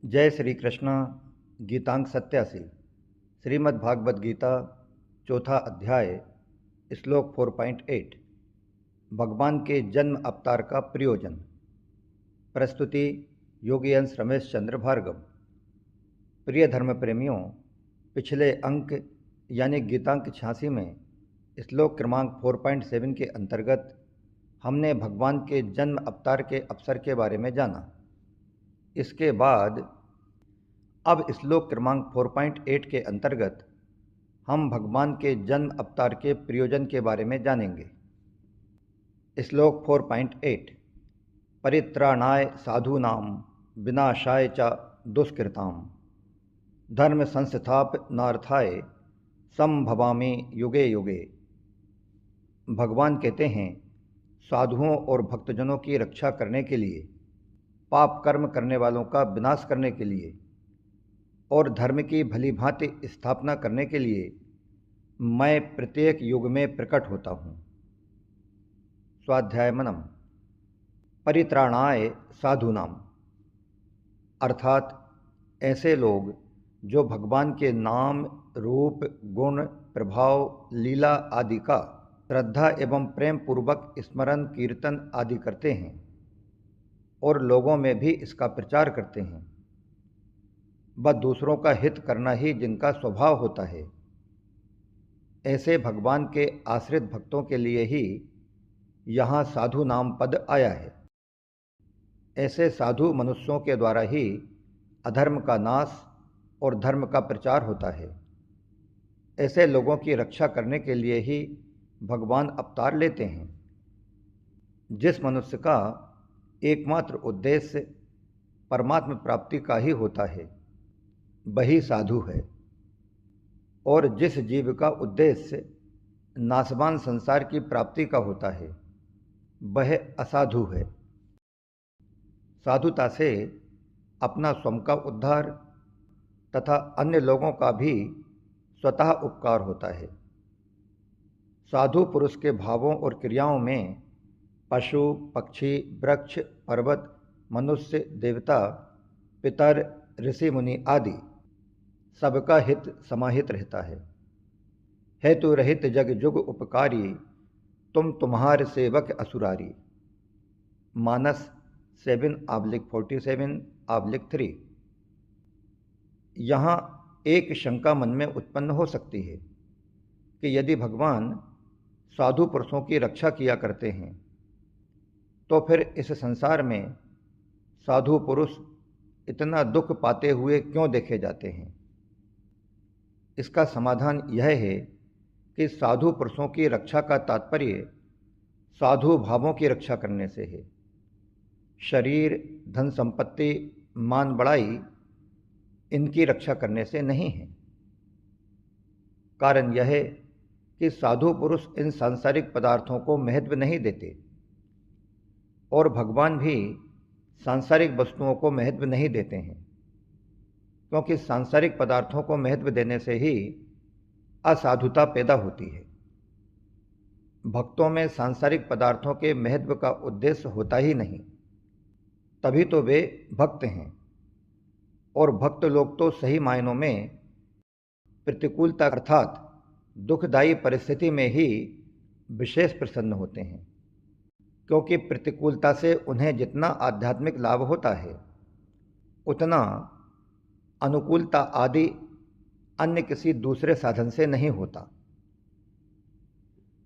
जय श्री कृष्ण। गीतांक 87 श्रीमद्भागवत गीता चौथा अध्याय श्लोक 4.8 भगवान के जन्म अवतार का प्रयोजन। प्रस्तुति योगी अंश रमेश चंद्र भार्गव। प्रिय धर्म प्रेमियों, पिछले अंक यानी गीतांक 86 में श्लोक क्रमांक 4.7 के अंतर्गत हमने भगवान के जन्म अवतार के अवसर के बारे में जाना। इसके बाद अब श्लोक क्रमांक 4.8 के अंतर्गत हम भगवान के जन्म अवतार के प्रयोजन के बारे में जानेंगे। श्लोक 4.8 परित्राणाय साधूनां विनाशाय च दुष्कृतां धर्म संस्थापनार्थाय संभवामि युगे युगे। भगवान कहते हैं, साधुओं और भक्तजनों की रक्षा करने के लिए, पाप कर्म करने वालों का विनाश करने के लिए और धर्म की भली भांति स्थापना करने के लिए मैं प्रत्येक युग में प्रकट होता हूँ। स्वाध्याय मनम। परित्राणाय साधूनाम अर्थात ऐसे लोग जो भगवान के नाम, रूप, गुण, प्रभाव, लीला आदि का श्रद्धा एवं प्रेम पूर्वक स्मरण, कीर्तन आदि करते हैं और लोगों में भी इसका प्रचार करते हैं। वह दूसरों का हित करना ही जिनका स्वभाव होता है, ऐसे भगवान के आश्रित भक्तों के लिए ही यहाँ साधु नाम पद आया है। ऐसे साधु मनुष्यों के द्वारा ही अधर्म का नाश और धर्म का प्रचार होता है। ऐसे लोगों की रक्षा करने के लिए ही भगवान अवतार लेते हैं। जिस मनुष्य का एकमात्र उद्देश्य परमात्म प्राप्ति का ही होता है, वही साधु है, और जिस जीव का उद्देश्य नाशवान संसार की प्राप्ति का होता है, वह असाधु है। साधुता से अपना स्वयं का उद्धार तथा अन्य लोगों का भी स्वतः उपकार होता है। साधु पुरुष के भावों और क्रियाओं में पशु, पक्षी, वृक्ष, पर्वत, मनुष्य, देवता, पितर, ऋषि मुनि आदि सबका हित समाहित रहता है। हेतु रहित जग जुग उपकारी, तुम तुम्हार सेवक असुरारी। मानस 7/47/3। यहाँ एक शंका मन में उत्पन्न हो सकती है कि यदि भगवान साधु पुरुषों की रक्षा किया करते हैं, तो फिर इस संसार में साधु पुरुष इतना दुख पाते हुए क्यों देखे जाते हैं? इसका समाधान यह है कि साधु पुरुषों की रक्षा का तात्पर्य साधु भावों की रक्षा करने से है। शरीर, धन संपत्ति, मान बढ़ाई इनकी रक्षा करने से नहीं है। कारण यह है कि साधु पुरुष इन सांसारिक पदार्थों को महत्व नहीं देते और भगवान भी सांसारिक वस्तुओं को महत्व नहीं देते हैं, क्योंकि सांसारिक पदार्थों को महत्व देने से ही असाधुता पैदा होती है। भक्तों में सांसारिक पदार्थों के महत्व का उद्देश्य होता ही नहीं, तभी तो वे भक्त हैं। और भक्त लोग तो सही मायनों में प्रतिकूलता अर्थात दुखदायी परिस्थिति में ही विशेष प्रसन्न होते हैं, क्योंकि प्रतिकूलता से उन्हें जितना आध्यात्मिक लाभ होता है, उतना अनुकूलता आदि अन्य किसी दूसरे साधन से नहीं होता।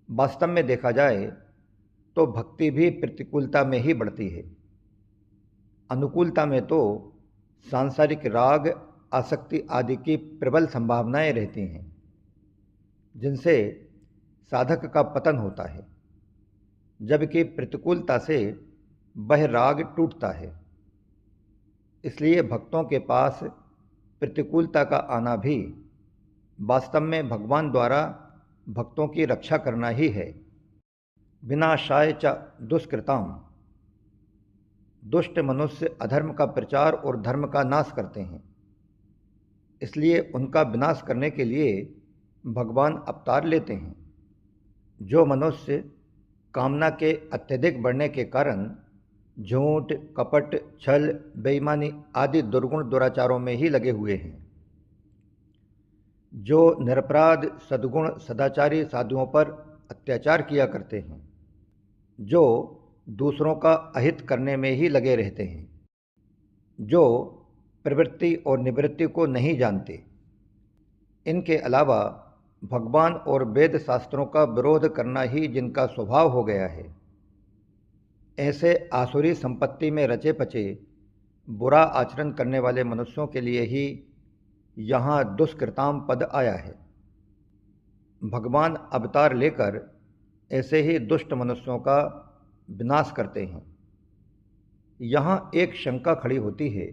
वास्तव में देखा जाए तो भक्ति भी प्रतिकूलता में ही बढ़ती है। अनुकूलता में तो सांसारिक राग, आसक्ति आदि की प्रबल संभावनाएं रहती हैं, जिनसे साधक का पतन होता है, जबकि प्रतिकूलता से वह राग टूटता है। इसलिए भक्तों के पास प्रतिकूलता का आना भी वास्तव में भगवान द्वारा भक्तों की रक्षा करना ही है। विनाशाय च दुष्कृतां दुष्ट मनुष्य अधर्म का प्रचार और धर्म का नाश करते हैं, इसलिए उनका विनाश करने के लिए भगवान अवतार लेते हैं। जो मनुष्य कामना के अत्यधिक बढ़ने के कारण झूठ, कपट, छल, बेईमानी आदि दुर्गुण दुराचारों में ही लगे हुए हैं। जो निरपराध सद्गुण सदाचारी साधुओं पर अत्याचार किया करते हैं, जो दूसरों का अहित करने में ही लगे रहते हैं, जो प्रवृत्ति और निवृत्ति को नहीं जानते, इनके अलावा भगवान और वेद शास्त्रों का विरोध करना ही जिनका स्वभाव हो गया है, ऐसे आसुरी संपत्ति में रचे पचे बुरा आचरण करने वाले मनुष्यों के लिए ही यहाँ दुष्कृताम पद आया है। भगवान अवतार लेकर ऐसे ही दुष्ट मनुष्यों का विनाश करते हैं। यहाँ एक शंका खड़ी होती है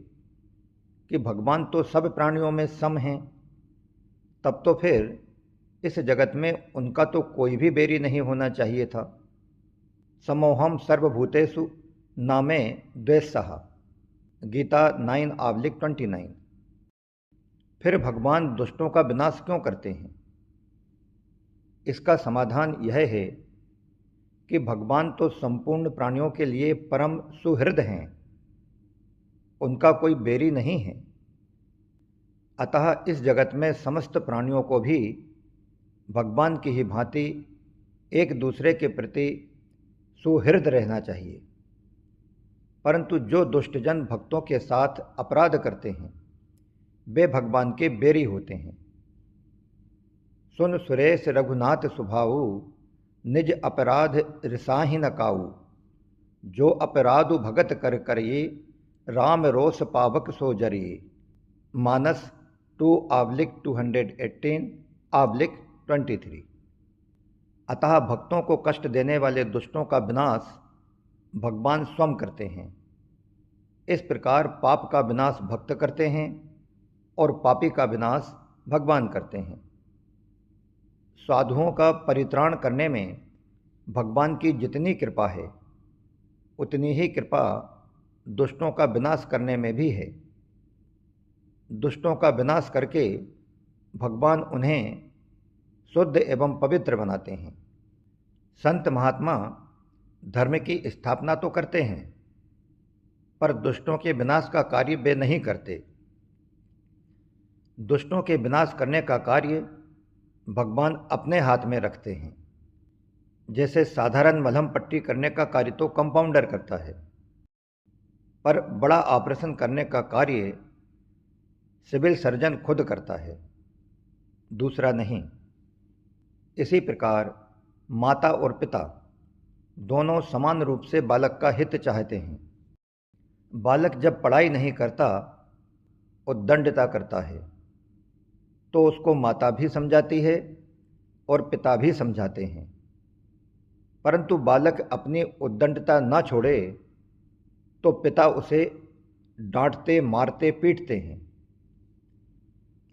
कि भगवान तो सब प्राणियों में सम हैं, तब तो फिर इस जगत में उनका तो कोई भी बैरी नहीं होना चाहिए था। समोहम सर्वभूतेषु नामे द्वेषः, गीता 9:29। फिर भगवान दुष्टों का विनाश क्यों करते हैं? इसका समाधान यह है कि भगवान तो संपूर्ण प्राणियों के लिए परम सुहृद हैं, उनका कोई बैरी नहीं है। अतः इस जगत में समस्त प्राणियों को भी भगवान की ही भांति एक दूसरे के प्रति सुहृद रहना चाहिए। परंतु जो दुष्टजन भक्तों के साथ अपराध करते हैं, वे भगवान के बैरी होते हैं। सुन सुरेश रघुनाथ सुभाऊ, निज अपराध रिसाहि न काऊ। जो अपराधु भगत कर करिए, राम रोष पावक सो जरिए। मानस 2/218/23। अतः भक्तों को कष्ट देने वाले दुष्टों का विनाश भगवान स्वयं करते हैं। इस प्रकार पाप का विनाश भक्त करते हैं और पापी का विनाश भगवान करते हैं। साधुओं का परित्राण करने में भगवान की जितनी कृपा है, उतनी ही कृपा दुष्टों का विनाश करने में भी है। दुष्टों का विनाश करके भगवान उन्हें शुद्ध एवं पवित्र बनाते हैं। संत महात्मा धर्म की स्थापना तो करते हैं, पर दुष्टों के विनाश का कार्य वे नहीं करते। दुष्टों के विनाश करने का कार्य भगवान अपने हाथ में रखते हैं। जैसे साधारण मलहम पट्टी करने का कार्य तो कंपाउंडर करता है, पर बड़ा ऑपरेशन करने का कार्य सिविल सर्जन खुद करता है, दूसरा नहीं। इसी प्रकार माता और पिता दोनों समान रूप से बालक का हित चाहते हैं। बालक जब पढ़ाई नहीं करता, उद्दंडता करता है, तो उसको माता भी समझाती है और पिता भी समझाते हैं। परंतु बालक अपनी उद्दंडता न छोड़े तो पिता उसे डांटते, मारते, पीटते हैं।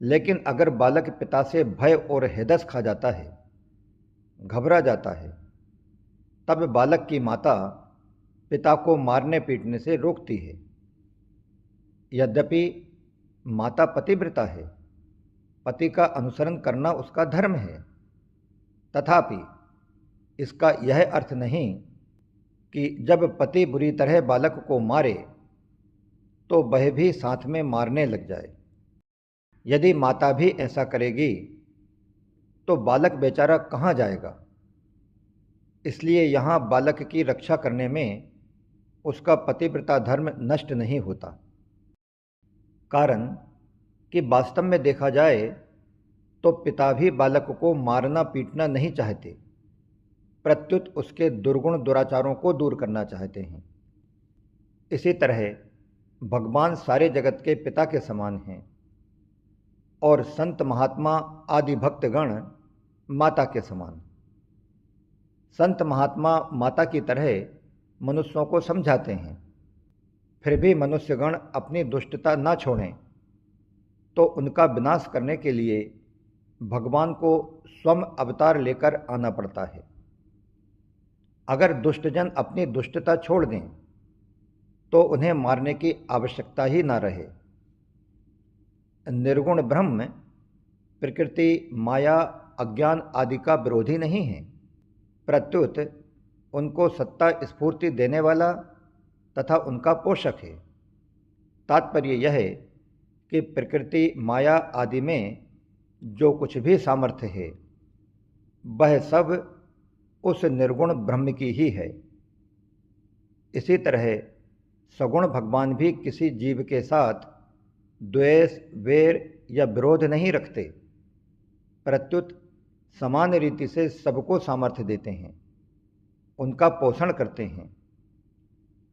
लेकिन अगर बालक पिता से भय और हेदस खा जाता है, घबरा जाता है, तब बालक की माता पिता को मारने पीटने से रोकती है। यद्यपि माता पतिव्रता है, पति का अनुसरण करना उसका धर्म है, तथापि इसका यह अर्थ नहीं कि जब पति बुरी तरह बालक को मारे तो वह भी साथ में मारने लग जाए। यदि माता भी ऐसा करेगी तो बालक बेचारा कहाँ जाएगा? इसलिए यहाँ बालक की रक्षा करने में उसका पतिव्रता धर्म नष्ट नहीं होता। कारण कि वास्तव में देखा जाए तो पिता भी बालक को मारना पीटना नहीं चाहते, प्रत्युत उसके दुर्गुण दुराचारों को दूर करना चाहते हैं। इसी तरह भगवान सारे जगत के पिता के समान हैं और संत महात्मा आदि भक्तगण माता के समान। संत महात्मा माता की तरह मनुष्यों को समझाते हैं, फिर भी मनुष्यगण अपनी दुष्टता न छोड़ें तो उनका विनाश करने के लिए भगवान को स्वयं अवतार लेकर आना पड़ता है। अगर दुष्टजन अपनी दुष्टता छोड़ दें तो उन्हें मारने की आवश्यकता ही न रहे। निर्गुण ब्रह्म प्रकृति, माया, अज्ञान आदि का विरोधी नहीं है, प्रत्युत उनको सत्ता स्फूर्ति देने वाला तथा उनका पोषक है। तात्पर्य यह है कि प्रकृति, माया आदि में जो कुछ भी सामर्थ्य है वह सब उस निर्गुण ब्रह्म की ही है। इसी तरह सगुण भगवान भी किसी जीव के साथ द्वेष, वेर या विरोध नहीं रखते, प्रत्युत समान रीति से सबको सामर्थ्य देते हैं, उनका पोषण करते हैं।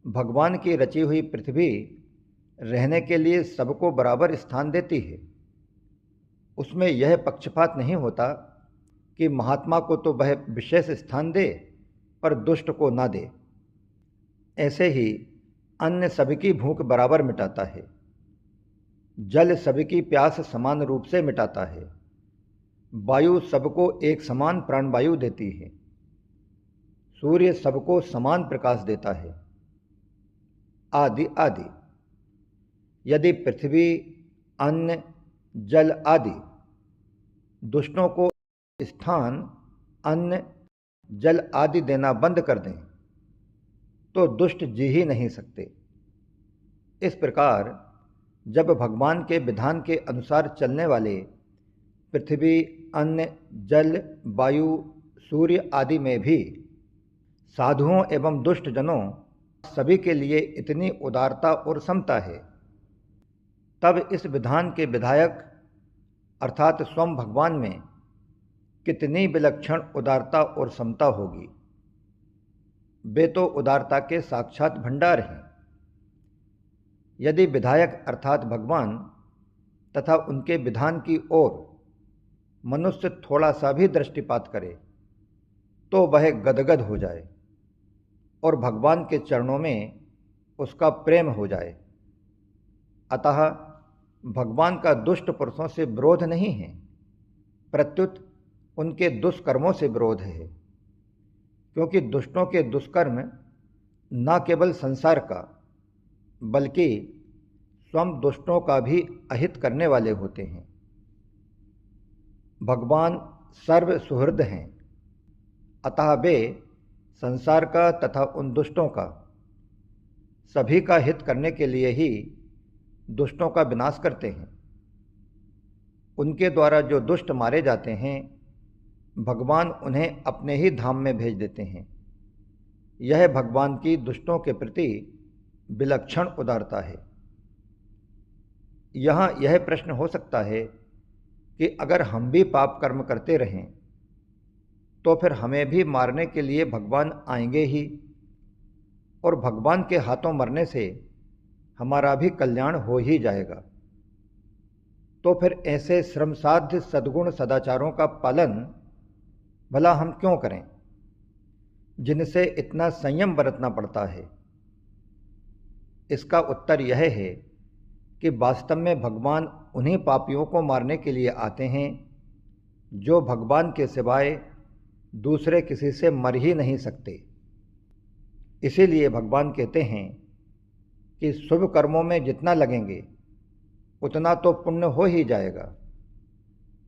भगवान की रची हुई पृथ्वी रहने के लिए सबको बराबर स्थान देती है। उसमें यह पक्षपात नहीं होता कि महात्मा को तो वह विशेष स्थान दे पर दुष्ट को ना दे। ऐसे ही अन्न सबकी भूख बराबर मिटाता है, जल सबकी प्यास समान रूप से मिटाता है, वायु सबको एक समान प्राणवायु देती है, सूर्य सबको समान प्रकाश देता है, आदि आदि। यदि पृथ्वी, अन्न, जल आदि दुष्टों को स्थान, अन्न, जल आदि देना बंद कर दें तो दुष्ट जी ही नहीं सकते। इस प्रकार जब भगवान के विधान के अनुसार चलने वाले पृथ्वी, अन्न, जल, वायु, सूर्य आदि में भी साधुओं एवं दुष्ट जनों सभी के लिए इतनी उदारता और समता है, तब इस विधान के विधायक अर्थात स्वयं भगवान में कितनी विलक्षण उदारता और समता होगी। वे तो उदारता के साक्षात भंडार हैं। यदि विधायक अर्थात भगवान तथा उनके विधान की ओर मनुष्य थोड़ा सा भी दृष्टिपात करे तो वह गदगद हो जाए और भगवान के चरणों में उसका प्रेम हो जाए। अतः भगवान का दुष्ट पुरुषों से विरोध नहीं है, प्रत्युत उनके दुष्कर्मों से विरोध है, क्योंकि दुष्टों के दुष्कर्म न केवल संसार का बल्कि स्वयं दुष्टों का भी अहित करने वाले होते हैं। भगवान सर्व सुहृद हैं, अतः वे संसार का तथा उन दुष्टों का, सभी का हित करने के लिए ही दुष्टों का विनाश करते हैं। उनके द्वारा जो दुष्ट मारे जाते हैं भगवान उन्हें अपने ही धाम में भेज देते हैं। यह भगवान की दुष्टों के प्रति विलक्षण उदारता है। यहाँ यह प्रश्न हो सकता है कि अगर हम भी पाप कर्म करते रहें तो फिर हमें भी मारने के लिए भगवान आएंगे ही, और भगवान के हाथों मरने से हमारा भी कल्याण हो ही जाएगा। तो फिर ऐसे श्रमसाध्य सद्गुण सदाचारों का पालन भला हम क्यों करें, जिनसे इतना संयम बरतना पड़ता है? इसका उत्तर यह है कि वास्तव में भगवान उन्हीं पापियों को मारने के लिए आते हैं जो भगवान के सिवाय दूसरे किसी से मर ही नहीं सकते। इसीलिए भगवान कहते हैं कि शुभ कर्मों में जितना लगेंगे उतना तो पुण्य हो ही जाएगा,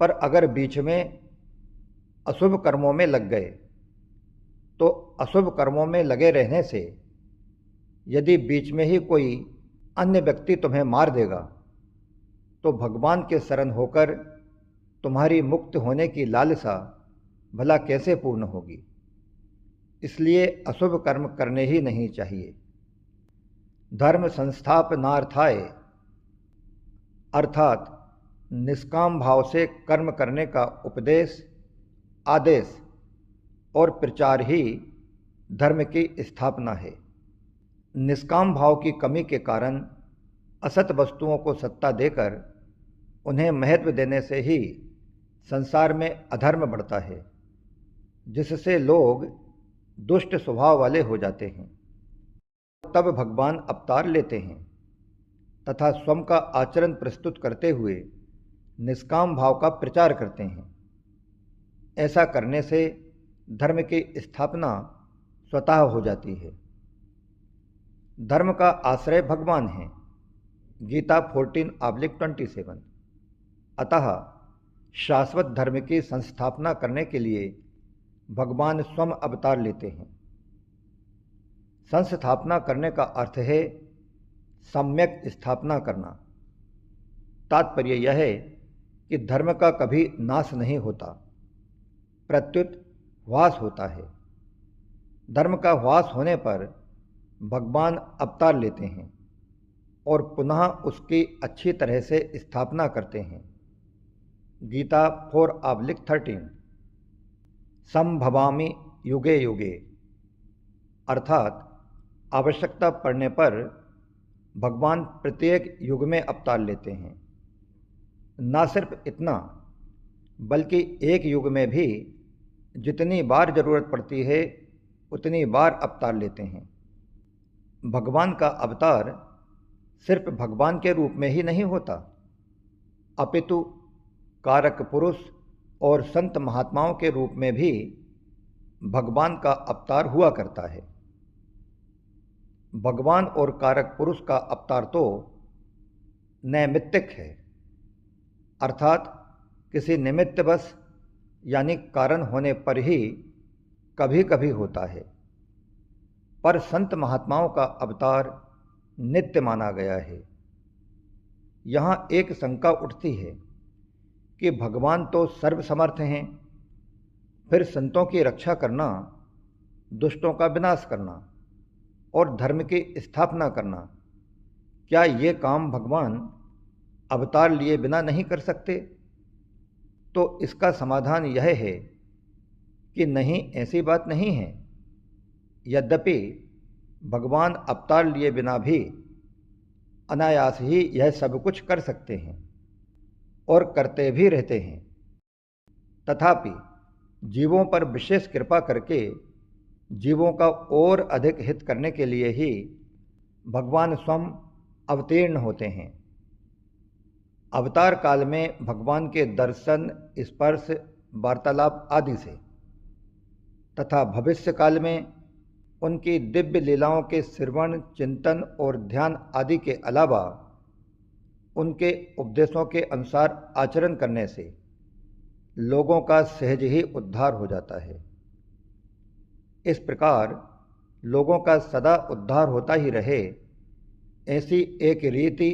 पर अगर बीच में अशुभ कर्मों में लग गए तो अशुभ कर्मों में लगे रहने से यदि बीच में ही कोई अन्य व्यक्ति तुम्हें मार देगा तो भगवान के शरण होकर तुम्हारी मुक्त होने की लालसा भला कैसे पूर्ण होगी? इसलिए अशुभ कर्म करने ही नहीं चाहिए। धर्म संस्थापनार्थाय अर्थात निष्काम भाव से कर्म करने का उपदेश, आदेश और प्रचार ही धर्म की स्थापना है। निष्काम भाव की कमी के कारण असत वस्तुओं को सत्ता देकर उन्हें महत्व देने से ही संसार में अधर्म बढ़ता है, जिससे लोग दुष्ट स्वभाव वाले हो जाते हैं। तब भगवान अवतार लेते हैं तथा स्वयं का आचरण प्रस्तुत करते हुए निष्काम भाव का प्रचार करते हैं। ऐसा करने से धर्म की स्थापना स्वतः हो जाती है। धर्म का आश्रय भगवान है, गीता 14:27। अतः शाश्वत धर्म की संस्थापना करने के लिए भगवान स्वयं अवतार लेते हैं। संस्थापना करने का अर्थ है सम्यक स्थापना करना। तात्पर्य यह है कि धर्म का कभी नाश नहीं होता, प्रत्युत ह्रास होता है। धर्म का ह्रास होने पर भगवान अवतार लेते हैं और पुनः उसकी अच्छी तरह से स्थापना करते हैं। गीता 4:13 संभवामि युगे युगे, अर्थात आवश्यकता पड़ने पर भगवान प्रत्येक युग में अवतार लेते हैं। न सिर्फ इतना, बल्कि एक युग में भी जितनी बार जरूरत पड़ती है उतनी बार अवतार लेते हैं। भगवान का अवतार सिर्फ भगवान के रूप में ही नहीं होता, अपितु कारक पुरुष और संत महात्माओं के रूप में भी भगवान का अवतार हुआ करता है। भगवान और कारक पुरुष का अवतार तो नैमित्तिक है, अर्थात किसी निमित्त बस यानी कारण होने पर ही कभी कभी होता है। पर संत महात्माओं का अवतार नित्य माना गया है। यहाँ एक शंका उठती है कि भगवान तो सर्वसमर्थ हैं, फिर संतों की रक्षा करना, दुष्टों का विनाश करना और धर्म की स्थापना करना, क्या ये काम भगवान अवतार लिए बिना नहीं कर सकते? तो इसका समाधान यह है कि नहीं, ऐसी बात नहीं है। यद्यपि भगवान अवतार लिए बिना भी अनायास ही यह सब कुछ कर सकते हैं और करते भी रहते हैं, तथापि जीवों पर विशेष कृपा करके जीवों का और अधिक हित करने के लिए ही भगवान स्वयं अवतीर्ण होते हैं। अवतार काल में भगवान के दर्शन, स्पर्श, वार्तालाप आदि से तथा भविष्य काल में उनकी दिव्य लीलाओं के श्रवण, चिंतन और ध्यान आदि के अलावा उनके उपदेशों के अनुसार आचरण करने से लोगों का सहज ही उद्धार हो जाता है। इस प्रकार लोगों का सदा उद्धार होता ही रहे, ऐसी एक रीति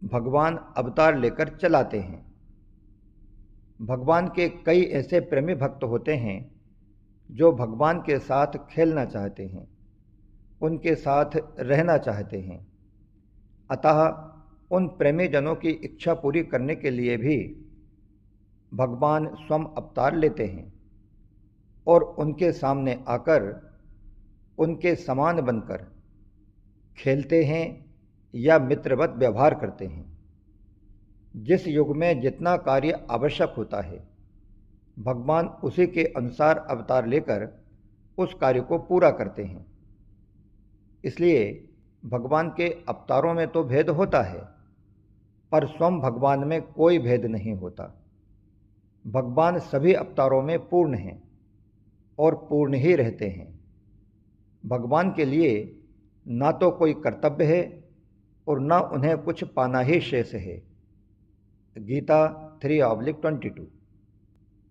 भगवान अवतार लेकर चलाते हैं। भगवान के कई ऐसे प्रेमी भक्त होते हैं जो भगवान के साथ खेलना चाहते हैं, उनके साथ रहना चाहते हैं। अतः उन प्रेमी जनों की इच्छा पूरी करने के लिए भी भगवान स्वयं अवतार लेते हैं और उनके सामने आकर उनके समान बनकर खेलते हैं या मित्रवत व्यवहार करते हैं। जिस युग में जितना कार्य आवश्यक होता है, भगवान उसी के अनुसार अवतार लेकर उस कार्य को पूरा करते हैं। इसलिए भगवान के अवतारों में तो भेद होता है, पर स्वयं भगवान में कोई भेद नहीं होता। भगवान सभी अवतारों में पूर्ण हैं और पूर्ण ही रहते हैं। भगवान के लिए ना तो कोई कर्तव्य है और ना उन्हें कुछ पाना ही शेष है। गीता 3:22।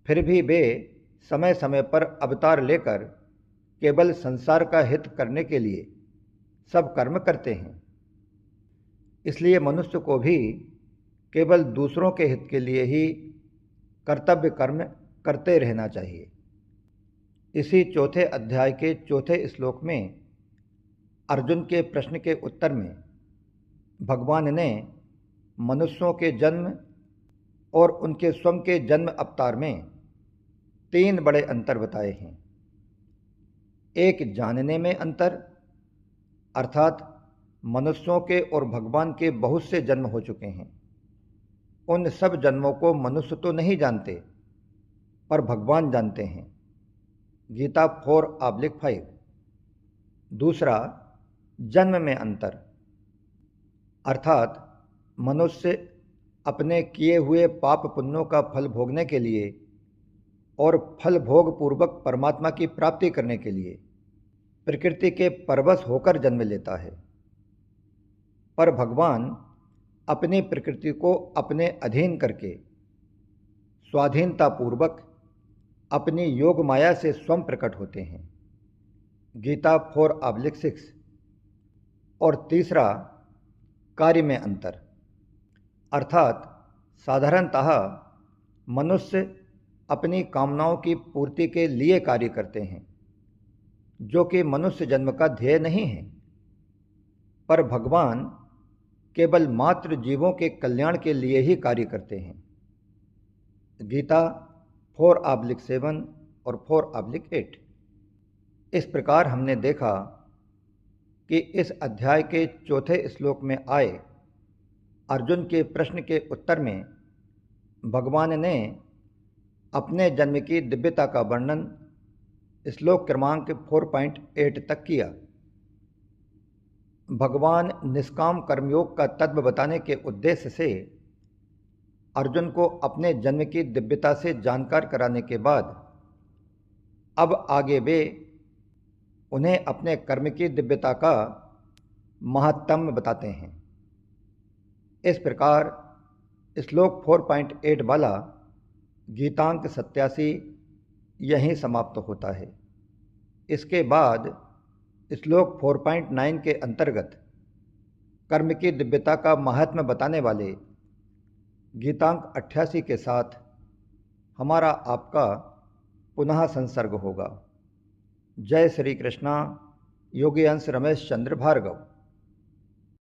फिर भी वे समय समय पर अवतार लेकर केवल संसार का हित करने के लिए सब कर्म करते हैं। इसलिए मनुष्य को भी केवल दूसरों के हित के लिए ही कर्तव्य कर्म करते रहना चाहिए। इसी चौथे अध्याय के चौथे श्लोक में अर्जुन के प्रश्न के उत्तर में भगवान ने मनुष्यों के जन्म और उनके स्वयं के जन्म अवतार में 3 बड़े अंतर बताए हैं। एक जानने में अंतर, अर्थात मनुष्यों के और भगवान के बहुत से जन्म हो चुके हैं। उन सब जन्मों को मनुष्य तो नहीं जानते, पर भगवान जानते हैं। गीता 4:5। दूसरा, जन्म में अंतर, अर्थात मनुष्य अपने किए हुए पाप पुण्यों का फल भोगने के लिए और फल भोग पूर्वक परमात्मा की प्राप्ति करने के लिए प्रकृति के परवश होकर जन्म लेता है, पर भगवान अपनी प्रकृति को अपने अधीन करके स्वाधीनता पूर्वक अपनी योग माया से स्वयं प्रकट होते हैं। गीता 4/6 और तीसरा कार्य में अंतर, अर्थात साधारणतः मनुष्य अपनी कामनाओं की पूर्ति के लिए कार्य करते हैं, जो कि मनुष्य जन्म का ध्येय नहीं है, पर भगवान केवल मात्र जीवों के कल्याण के लिए ही कार्य करते हैं। गीता 4/7 और 4/8। इस प्रकार हमने देखा कि इस अध्याय के चौथे श्लोक में आए अर्जुन के प्रश्न के उत्तर में भगवान ने अपने जन्म की दिव्यता का वर्णन श्लोक क्रमांक 4.8 तक किया। भगवान निष्काम कर्मयोग का तत्व बताने के उद्देश्य से अर्जुन को अपने जन्म की दिव्यता से जानकार कराने के बाद अब आगे वे उन्हें अपने कर्म की दिव्यता का महत्तम बताते हैं। इस प्रकार श्लोक 4.8 वाला गीतांक 87 यहीं समाप्त होता है। इसके बाद श्लोक 4.9 के अंतर्गत कर्म की दिव्यता का महात्म्य बताने वाले गीतांक 88 के साथ हमारा आपका पुनः संसर्ग होगा। जय श्री कृष्णा। योगी अंश रमेश चंद्र भार्गव।